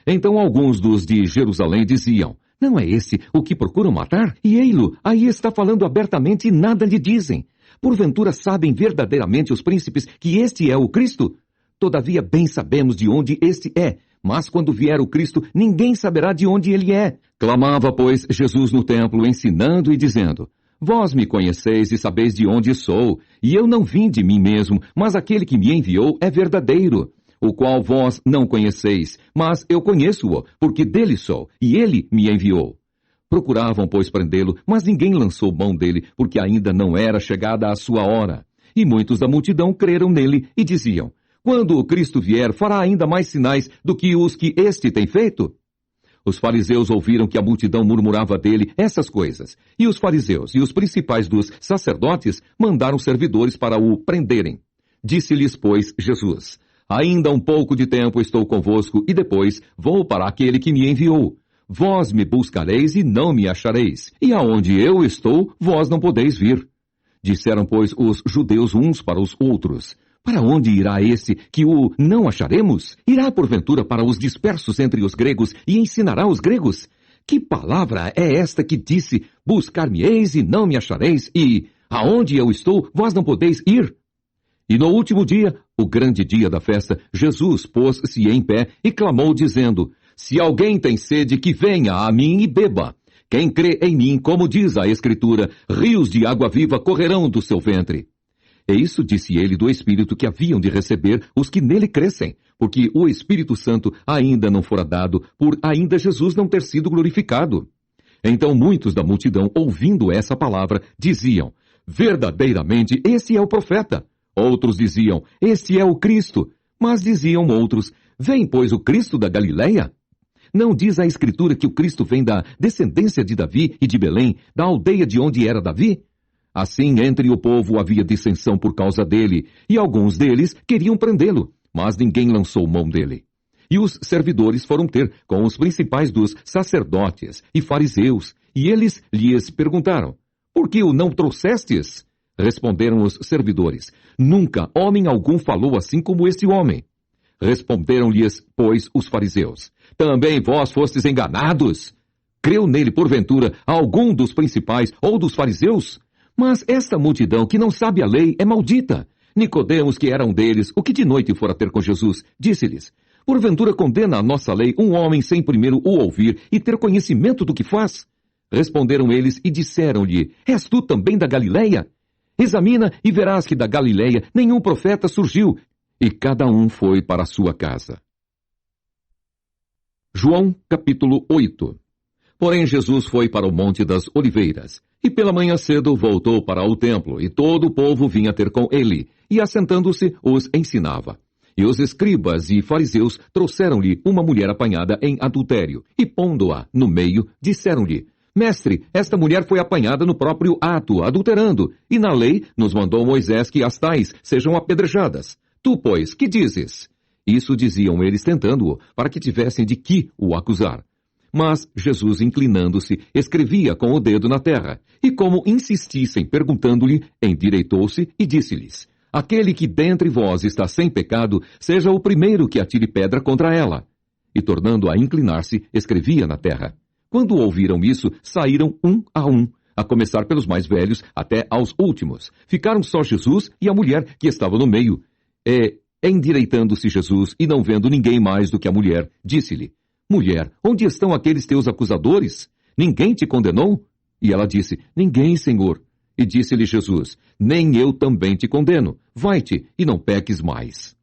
Então alguns dos de Jerusalém diziam, não é esse o que procuram matar? E ei-lo, aí está falando abertamente e nada lhe dizem. Porventura sabem verdadeiramente os príncipes que este é o Cristo? Todavia bem sabemos de onde este é, mas quando vier o Cristo, ninguém saberá de onde ele é. Clamava, pois, Jesus no templo, ensinando e dizendo, vós me conheceis e sabeis de onde sou, e eu não vim de mim mesmo, mas aquele que me enviou é verdadeiro, o qual vós não conheceis, mas eu conheço-o, porque dele sou, e ele me enviou. Procuravam, pois, prendê-lo, mas ninguém lançou mão dele, porque ainda não era chegada a sua hora. E muitos da multidão creram nele e diziam, quando o Cristo vier, fará ainda mais sinais do que os que este tem feito? Os fariseus ouviram que a multidão murmurava dele essas coisas, e os fariseus e os principais dos sacerdotes mandaram servidores para o prenderem. Disse-lhes, pois, Jesus, ainda um pouco de tempo estou convosco, e depois vou para aquele que me enviou. Vós me buscareis e não me achareis, e aonde eu estou, vós não podeis vir. Disseram, pois, os judeus uns para os outros, para onde irá esse que o não acharemos? Irá, porventura, para os dispersos entre os gregos e ensinará os gregos? Que palavra é esta que disse, buscar-me-eis e não me achareis, e aonde eu estou, vós não podeis ir? E no último dia, o grande dia da festa, Jesus pôs-se em pé e clamou, dizendo: Se alguém tem sede, que venha a mim e beba. Quem crê em mim, como diz a Escritura, rios de água viva correrão do seu ventre. E isso disse ele do Espírito que haviam de receber os que nele crescem, porque o Espírito Santo ainda não fora dado, por ainda Jesus não ter sido glorificado. Então muitos da multidão, ouvindo essa palavra, diziam: Verdadeiramente, esse é o profeta. Outros diziam: Esse é o Cristo. Mas diziam outros: Vem, pois, o Cristo da Galileia? Não diz a Escritura que o Cristo vem da descendência de Davi e de Belém, da aldeia de onde era Davi? Assim, entre o povo havia dissensão por causa dele, e alguns deles queriam prendê-lo, mas ninguém lançou mão dele. E os servidores foram ter com os principais dos sacerdotes e fariseus, e eles lhes perguntaram: Por que o não trouxestes? Responderam os servidores: Nunca homem algum falou assim como este homem. Responderam-lhes, pois, os fariseus: Também vós fostes enganados? Creu nele, porventura, algum dos principais ou dos fariseus? Mas esta multidão que não sabe a lei é maldita. Nicodemos, que era um deles, o que de noite fora ter com Jesus, disse-lhes: Porventura condena a nossa lei um homem sem primeiro o ouvir e ter conhecimento do que faz? Responderam eles e disseram-lhe: És tu também da Galileia? Examina e verás que da Galileia nenhum profeta surgiu. E cada um foi para a sua casa. João, capítulo 8. Porém Jesus foi para o Monte das Oliveiras, e pela manhã cedo voltou para o templo, e todo o povo vinha ter com ele, e assentando-se os ensinava. E os escribas e fariseus trouxeram-lhe uma mulher apanhada em adultério, e pondo-a no meio, disseram-lhe: Mestre, esta mulher foi apanhada no próprio ato, adulterando, e na lei nos mandou Moisés que as tais sejam apedrejadas. Tu, pois, que dizes? Isso diziam eles tentando-o, para que tivessem de que o acusar. Mas Jesus, inclinando-se, escrevia com o dedo na terra, e como insistissem perguntando-lhe, endireitou-se e disse-lhes: Aquele que dentre vós está sem pecado, seja o primeiro que atire pedra contra ela. E tornando a inclinar-se, escrevia na terra. Quando ouviram isso, saíram um, a começar pelos mais velhos até aos últimos. Ficaram só Jesus e a mulher que estava no meio. Endireitando-se Jesus, e não vendo ninguém mais do que a mulher, disse-lhe: Mulher, onde estão aqueles teus acusadores? Ninguém te condenou? E ela disse: Ninguém, Senhor. E disse-lhe Jesus: Nem eu também te condeno. Vai-te, e não peques mais.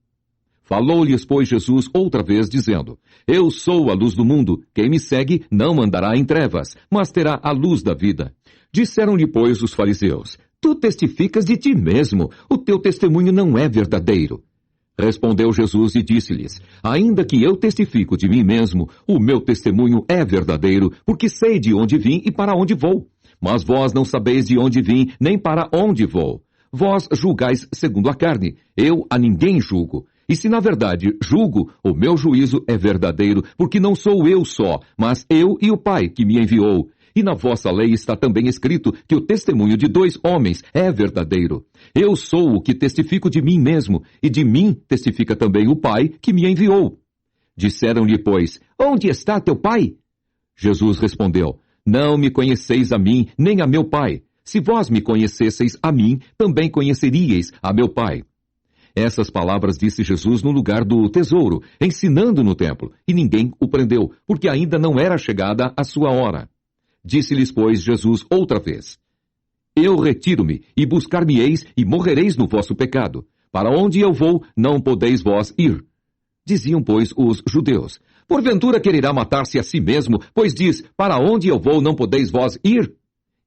Falou-lhes, pois, Jesus outra vez, dizendo: Eu sou a luz do mundo. Quem me segue não andará em trevas, mas terá a luz da vida. Disseram-lhe, pois, os fariseus: Tu testificas de ti mesmo. O teu testemunho não é verdadeiro. Respondeu Jesus e disse-lhes: Ainda que eu testifico de mim mesmo, o meu testemunho é verdadeiro, porque sei de onde vim e para onde vou. Mas vós não sabeis de onde vim, nem para onde vou. Vós julgais segundo a carne, eu a ninguém julgo. E se na verdade julgo, o meu juízo é verdadeiro, porque não sou eu só, mas eu e o Pai que me enviou. E na vossa lei está também escrito que o testemunho de 2 homens é verdadeiro. Eu sou o que testifico de mim mesmo, e de mim testifica também o Pai que me enviou. Disseram-lhe, pois: Onde está teu Pai? Jesus respondeu: Não me conheceis a mim, nem a meu Pai. Se vós me conhecesseis a mim, também conheceríeis a meu Pai. Essas palavras disse Jesus no lugar do tesouro, ensinando no templo, e ninguém o prendeu, porque ainda não era chegada a sua hora. Disse-lhes, pois, Jesus outra vez: Eu retiro-me, e buscar-me-eis, e morrereis no vosso pecado. Para onde eu vou, não podeis vós ir. Diziam, pois, os judeus: Porventura quererá matar-se a si mesmo, pois diz: Para onde eu vou, não podeis vós ir?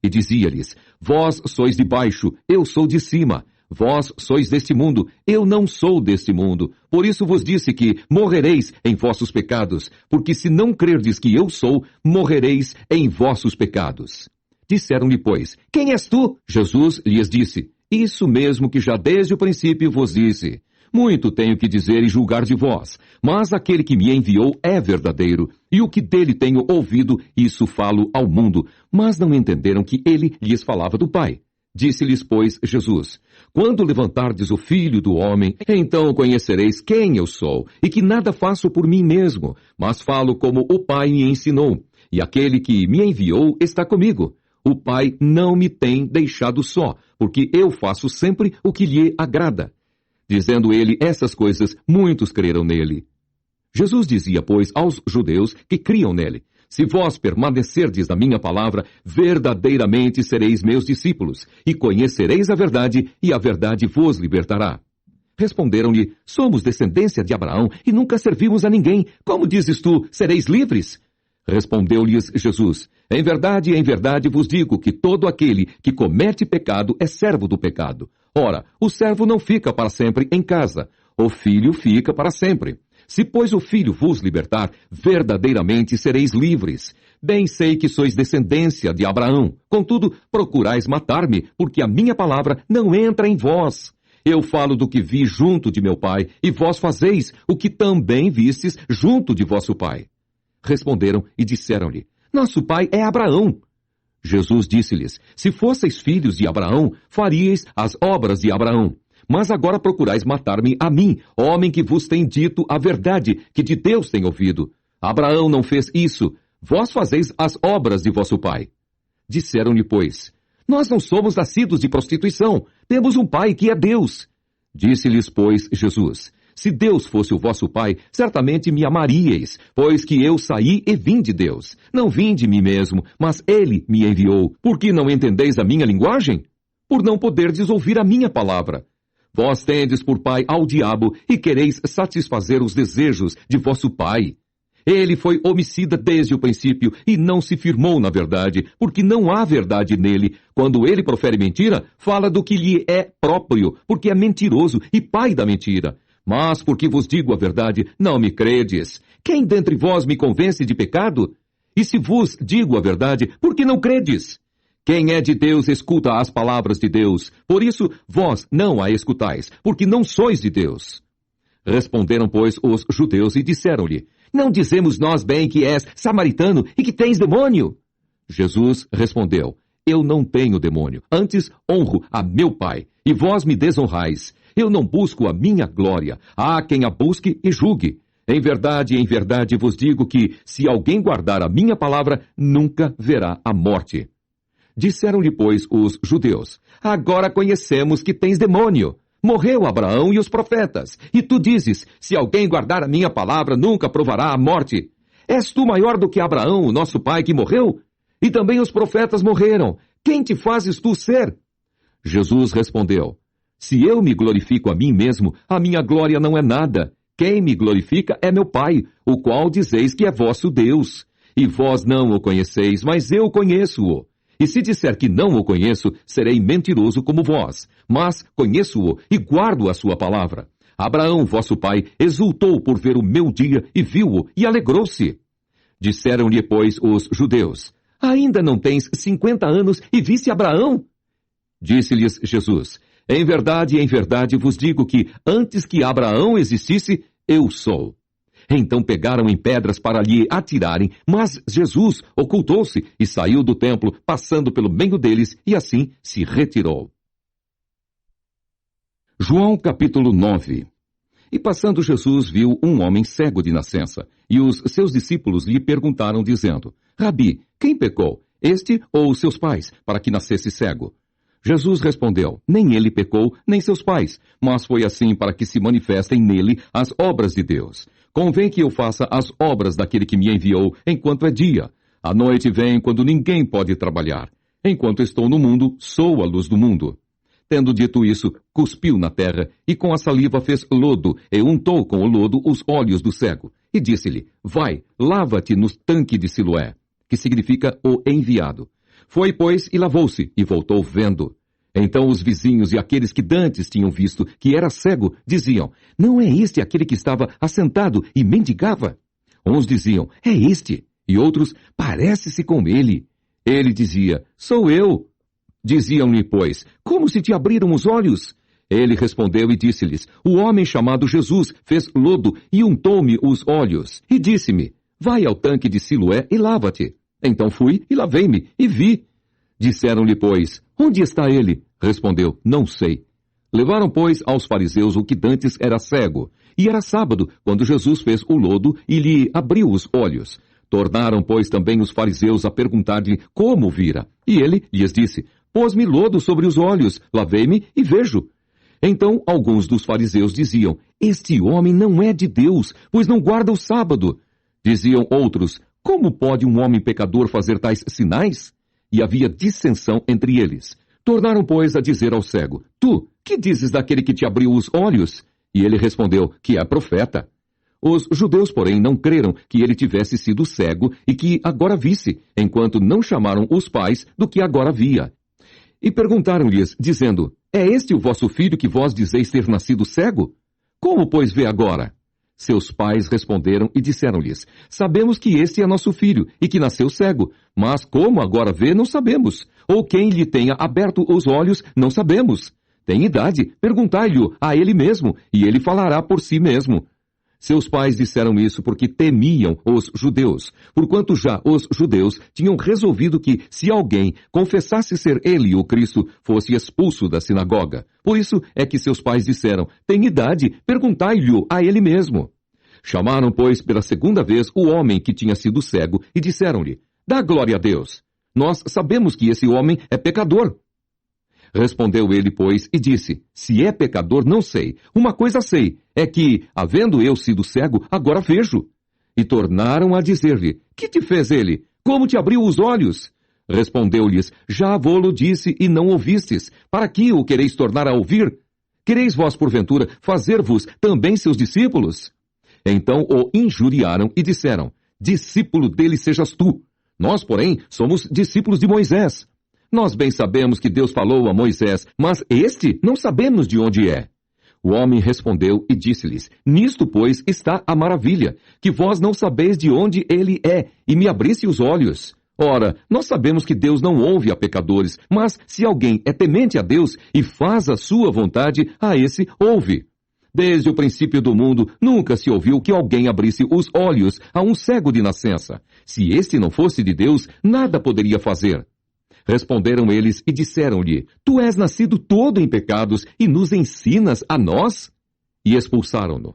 E dizia-lhes: Vós sois de baixo, eu sou de cima. Vós sois deste mundo, eu não sou deste mundo. Por isso vos disse que morrereis em vossos pecados, porque se não crerdes que eu sou, morrereis em vossos pecados. Disseram-lhe, pois: Quem és tu? Jesus lhes disse: Isso mesmo que já desde o princípio vos disse. Muito tenho que dizer e julgar de vós, mas aquele que me enviou é verdadeiro, e o que dele tenho ouvido, isso falo ao mundo. Mas não entenderam que ele lhes falava do Pai. Disse-lhes, pois, Jesus: Quando levantardes o Filho do Homem, então conhecereis quem eu sou, e que nada faço por mim mesmo, mas falo como o Pai me ensinou, e aquele que me enviou está comigo. O Pai não me tem deixado só, porque eu faço sempre o que lhe agrada. Dizendo ele essas coisas, muitos creram nele. Jesus dizia, pois, aos judeus que criam nele: Se vós permanecerdes na minha palavra, verdadeiramente sereis meus discípulos, e conhecereis a verdade, e a verdade vos libertará. Responderam-lhe: Somos descendência de Abraão, e nunca servimos a ninguém. Como dizes tu, sereis livres? Respondeu-lhes Jesus: em verdade vos digo que todo aquele que comete pecado é servo do pecado. Ora, o servo não fica para sempre em casa, o filho fica para sempre. Se, pois, o filho vos libertar, verdadeiramente sereis livres. Bem sei que sois descendência de Abraão. Contudo, procurais matar-me, porque a minha palavra não entra em vós. Eu falo do que vi junto de meu pai, e vós fazeis o que também vistes junto de vosso pai. Responderam e disseram-lhe: Nosso pai é Abraão. Jesus disse-lhes: Se fosseis filhos de Abraão, faríeis as obras de Abraão. Mas agora procurais matar-me a mim, homem que vos tem dito a verdade, que de Deus tem ouvido. Abraão não fez isso. Vós fazeis as obras de vosso pai. Disseram-lhe, pois: Nós não somos nascidos de prostituição. Temos um pai que é Deus. Disse-lhes, pois, Jesus: Se Deus fosse o vosso pai, certamente me amaríeis, pois que eu saí e vim de Deus. Não vim de mim mesmo, mas ele me enviou. Por que não entendeis a minha linguagem? Por não poderdes ouvir a minha palavra. Vós tendes por pai ao diabo e quereis satisfazer os desejos de vosso pai. Ele foi homicida desde o princípio e não se firmou na verdade, porque não há verdade nele. Quando ele profere mentira, fala do que lhe é próprio, porque é mentiroso e pai da mentira. Mas porque vos digo a verdade, não me credes. Quem dentre vós me convence de pecado? E se vos digo a verdade, por que não credes? Quem é de Deus escuta as palavras de Deus. Por isso, vós não a escutais, porque não sois de Deus. Responderam, pois, os judeus e disseram-lhe: Não dizemos nós bem que és samaritano e que tens demônio? Jesus respondeu: Eu não tenho demônio, antes honro a meu Pai, e vós me desonrais. Eu não busco a minha glória. Há quem a busque e julgue. Em verdade vos digo que, se alguém guardar a minha palavra, nunca verá a morte. Disseram-lhe, pois, os judeus: Agora conhecemos que tens demônio. Morreu Abraão e os profetas. E tu dizes: Se alguém guardar a minha palavra, nunca provará a morte. És tu maior do que Abraão, o nosso pai, que morreu? E também os profetas morreram. Quem te fazes tu ser? Jesus respondeu: Se eu me glorifico a mim mesmo, a minha glória não é nada. Quem me glorifica é meu Pai, o qual dizeis que é vosso Deus. E vós não o conheceis, mas eu conheço-o. E se disser que não o conheço, serei mentiroso como vós. Mas conheço-o e guardo a sua palavra. Abraão, vosso pai, exultou por ver o meu dia e viu-o e alegrou-se. Disseram-lhe, pois, os judeus: Ainda não tens 50 anos e viste Abraão? Disse-lhes Jesus: Em verdade vos digo que, antes que Abraão existisse, eu sou. Então pegaram em pedras para lhe atirarem, mas Jesus ocultou-se e saiu do templo, passando pelo meio deles, e assim se retirou. João capítulo 9. E passando Jesus viu um homem cego de nascença, e os seus discípulos lhe perguntaram, dizendo: Rabi, quem pecou, este ou os seus pais, para que nascesse cego? Jesus respondeu: Nem ele pecou, nem seus pais, mas foi assim para que se manifestem nele as obras de Deus. Convém que eu faça as obras daquele que me enviou enquanto é dia. A noite vem quando ninguém pode trabalhar. Enquanto estou no mundo, sou a luz do mundo. Tendo dito isso, cuspiu na terra, e com a saliva fez lodo, e untou com o lodo os olhos do cego. E disse-lhe: Vai, lava-te no tanque de Siloé, que significa o enviado. Foi, pois, e lavou-se, e voltou vendo. Então os vizinhos e aqueles que dantes tinham visto que era cego, diziam: Não é este aquele que estava assentado e mendigava? Uns diziam: É este. E outros: Parece-se com ele. Ele dizia: Sou eu. Diziam-lhe, pois: Como se te abriram os olhos? Ele respondeu e disse-lhes: O homem chamado Jesus fez lodo e untou-me os olhos. E disse-me: Vai ao tanque de Siloé e lava-te. Então fui e lavei-me e vi. Disseram-lhe, pois: Onde está ele? Respondeu: Não sei. Levaram, pois, aos fariseus o que dantes era cego. E era sábado, quando Jesus fez o lodo e lhe abriu os olhos. Tornaram, pois, também os fariseus a perguntar-lhe como vira. E ele lhes disse: Pôs-me lodo sobre os olhos, lavei-me e vejo. Então alguns dos fariseus diziam: este homem não é de Deus, pois não guarda o sábado. Diziam outros: como pode um homem pecador fazer tais sinais? E havia dissensão entre eles. Tornaram, pois, a dizer ao cego: tu, que dizes daquele que te abriu os olhos? E ele respondeu que é profeta. Os judeus, porém, não creram que ele tivesse sido cego e que agora visse, enquanto não chamaram os pais do que agora via. E perguntaram-lhes, dizendo: é este o vosso filho que vós dizeis ter nascido cego? Como, pois, vê agora? Seus pais responderam e disseram-lhes: sabemos que este é nosso filho e que nasceu cego, mas como agora vê, não sabemos. Ou quem lhe tenha aberto os olhos, não sabemos. Tem idade, perguntai-lhe a ele mesmo, e ele falará por si mesmo. Seus pais disseram isso porque temiam os judeus, porquanto já os judeus tinham resolvido que, se alguém confessasse ser ele o Cristo, fosse expulso da sinagoga. Por isso é que seus pais disseram: tem idade, perguntai-lhe a ele mesmo. Chamaram, pois, pela segunda vez o homem que tinha sido cego e disseram-lhe: dá glória a Deus. Nós sabemos que esse homem é pecador. Respondeu ele, pois, e disse: se é pecador, não sei. Uma coisa sei, é que, havendo eu sido cego, agora vejo. E tornaram a dizer-lhe: que te fez ele? Como te abriu os olhos? Respondeu-lhes: já vô-lo disse e não ouvistes. Para que o quereis tornar a ouvir? Quereis vós, porventura, fazer-vos também seus discípulos? Então o injuriaram e disseram: discípulo dele sejas tu. Nós, porém, somos discípulos de Moisés. Nós bem sabemos que Deus falou a Moisés, mas este não sabemos de onde é. O homem respondeu e disse-lhes: nisto, pois, está a maravilha, que vós não sabeis de onde ele é, e me abrisse os olhos. Ora, nós sabemos que Deus não ouve a pecadores, mas se alguém é temente a Deus e faz a sua vontade, a esse ouve. Desde o princípio do mundo, nunca se ouviu que alguém abrisse os olhos a um cego de nascença. Se este não fosse de Deus, nada poderia fazer. Responderam eles e disseram-lhe: tu és nascido todo em pecados e nos ensinas a nós? E expulsaram-no.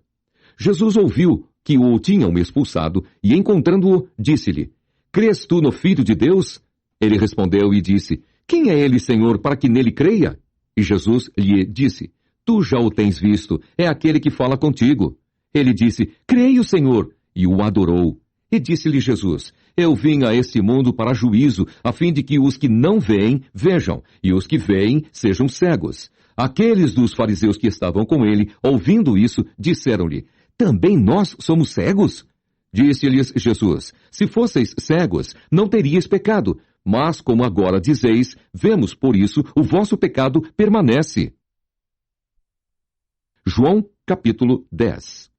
Jesus ouviu que o tinham expulsado e, encontrando-o, disse-lhe: crês tu no Filho de Deus? Ele respondeu e disse: quem é ele, Senhor, para que nele creia? E Jesus lhe disse: tu já o tens visto, é aquele que fala contigo. Ele disse: creio, Senhor, e o adorou. E disse-lhe Jesus: eu vim a este mundo para juízo, a fim de que os que não veem, vejam, e os que veem, sejam cegos. Aqueles dos fariseus que estavam com ele, ouvindo isso, disseram-lhe: também nós somos cegos? Disse-lhes Jesus: se fosseis cegos, não teríeis pecado, mas como agora dizeis, vemos, por isso, o vosso pecado permanece. João, capítulo 10.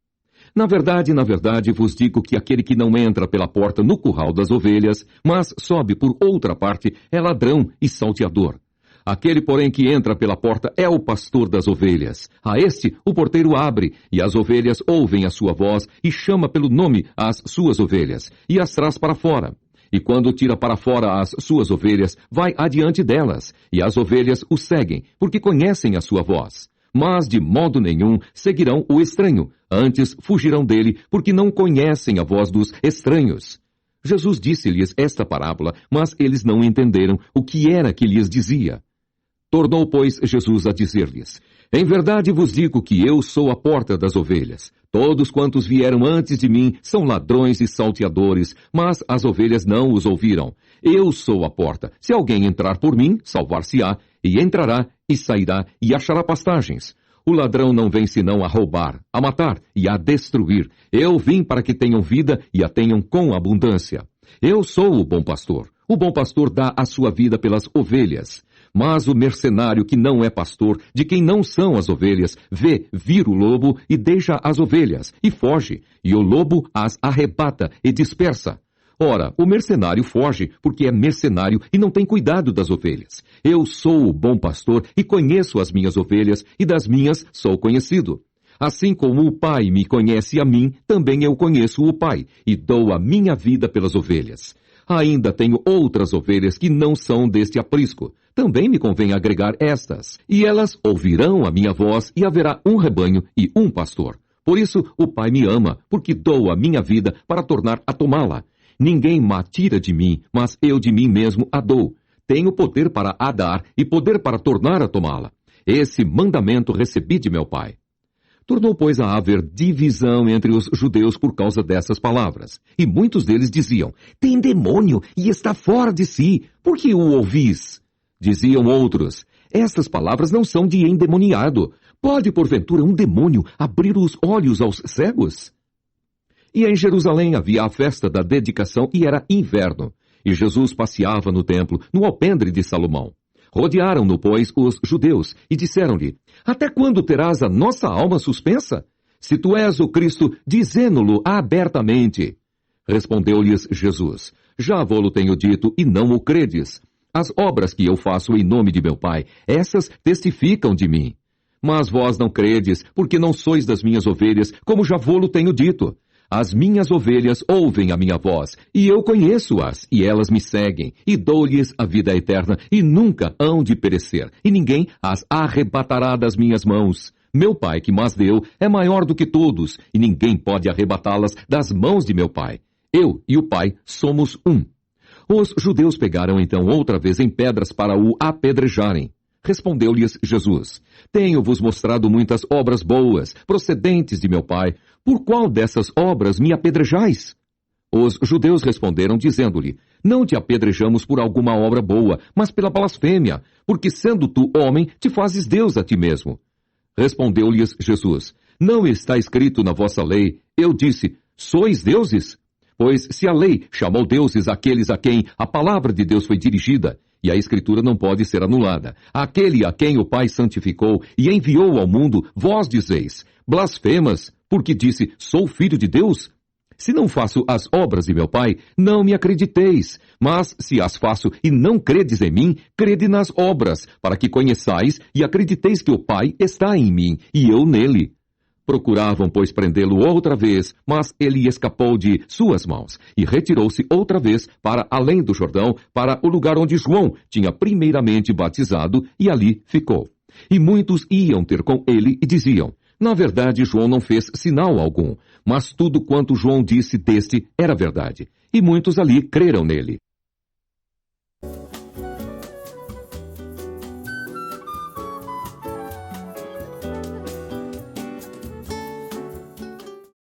Na verdade, vos digo que aquele que não entra pela porta no curral das ovelhas, mas sobe por outra parte, é ladrão e salteador. Aquele, porém, que entra pela porta é o pastor das ovelhas. A este o porteiro abre, e as ovelhas ouvem a sua voz, e chama pelo nome as suas ovelhas, e as traz para fora. E quando tira para fora as suas ovelhas, vai adiante delas, e as ovelhas o seguem, porque conhecem a sua voz. Mas de modo nenhum seguirão o estranho, antes fugirão dele, porque não conhecem a voz dos estranhos. Jesus disse-lhes esta parábola, mas eles não entenderam o que era que lhes dizia. Tornou, pois, Jesus a dizer-lhes: em verdade vos digo que eu sou a porta das ovelhas. Todos quantos vieram antes de mim são ladrões e salteadores, mas as ovelhas não os ouviram. Eu sou a porta. Se alguém entrar por mim, salvar-se-á, e entrará, e sairá, e achará pastagens. O ladrão não vem senão a roubar, a matar e a destruir. Eu vim para que tenham vida e a tenham com abundância. Eu sou o bom pastor. O bom pastor dá a sua vida pelas ovelhas. Mas o mercenário que não é pastor, de quem não são as ovelhas, vê vir o lobo e deixa as ovelhas, e foge, e o lobo as arrebata e dispersa. Ora, o mercenário foge porque é mercenário e não tem cuidado das ovelhas. Eu sou o bom pastor e conheço as minhas ovelhas, e das minhas sou conhecido. Assim como o Pai me conhece a mim, também eu conheço o Pai, e dou a minha vida pelas ovelhas. Ainda tenho outras ovelhas que não são deste aprisco. Também me convém agregar estas. E elas ouvirão a minha voz, e haverá um rebanho e um pastor. Por isso o Pai me ama, porque dou a minha vida para tornar a tomá-la. Ninguém me tira de mim, mas eu de mim mesmo a dou. Tenho poder para a dar e poder para tornar a tomá-la. Esse mandamento recebi de meu Pai. Tornou, pois, a haver divisão entre os judeus por causa dessas palavras. E muitos deles diziam, tem demônio e está fora de si, por que o ouvis? Diziam outros, estas palavras não são de endemoniado. Pode, porventura, um demônio abrir os olhos aos cegos? E em Jerusalém havia a festa da dedicação e era inverno. E Jesus passeava no templo, no alpendre de Salomão. Rodearam-no, pois, os judeus, e disseram-lhe, até quando terás a nossa alma suspensa? Se tu és o Cristo, dizê-no-lo abertamente. Respondeu-lhes Jesus, já vô-lo tenho dito, e não o credes. As obras que eu faço em nome de meu Pai, essas testificam de mim. Mas vós não credes, porque não sois das minhas ovelhas, como já vô-lo tenho dito. As minhas ovelhas ouvem a minha voz, e eu conheço-as, e elas me seguem, e dou-lhes a vida eterna, e nunca hão de perecer, e ninguém as arrebatará das minhas mãos. Meu Pai, que mas deu, é maior do que todos, e ninguém pode arrebatá-las das mãos de meu Pai. Eu e o Pai somos um. Os judeus pegaram então outra vez em pedras para o apedrejarem. Respondeu-lhes Jesus, tenho-vos mostrado muitas obras boas, procedentes de meu Pai. Por qual dessas obras me apedrejais? Os judeus responderam, dizendo-lhe, não te apedrejamos por alguma obra boa, mas pela blasfêmia, porque sendo tu homem, te fazes Deus a ti mesmo. Respondeu-lhes Jesus, não está escrito na vossa lei, eu disse, sois deuses? Pois se a lei chamou deuses aqueles a quem a palavra de Deus foi dirigida, e a Escritura não pode ser anulada. Aquele a quem o Pai santificou e enviou ao mundo, vós dizeis, blasfemas, porque disse, sou filho de Deus? Se não faço as obras de meu Pai, não me acrediteis. Mas se as faço e não credes em mim, crede nas obras, para que conheçais e acrediteis que o Pai está em mim e eu nele. Procuravam, pois, prendê-lo outra vez, mas ele escapou de suas mãos e retirou-se outra vez para além do Jordão, para o lugar onde João tinha primeiramente batizado, e ali ficou. E muitos iam ter com ele e diziam, na verdade, João não fez sinal algum, mas tudo quanto João disse deste era verdade. E muitos ali creram nele.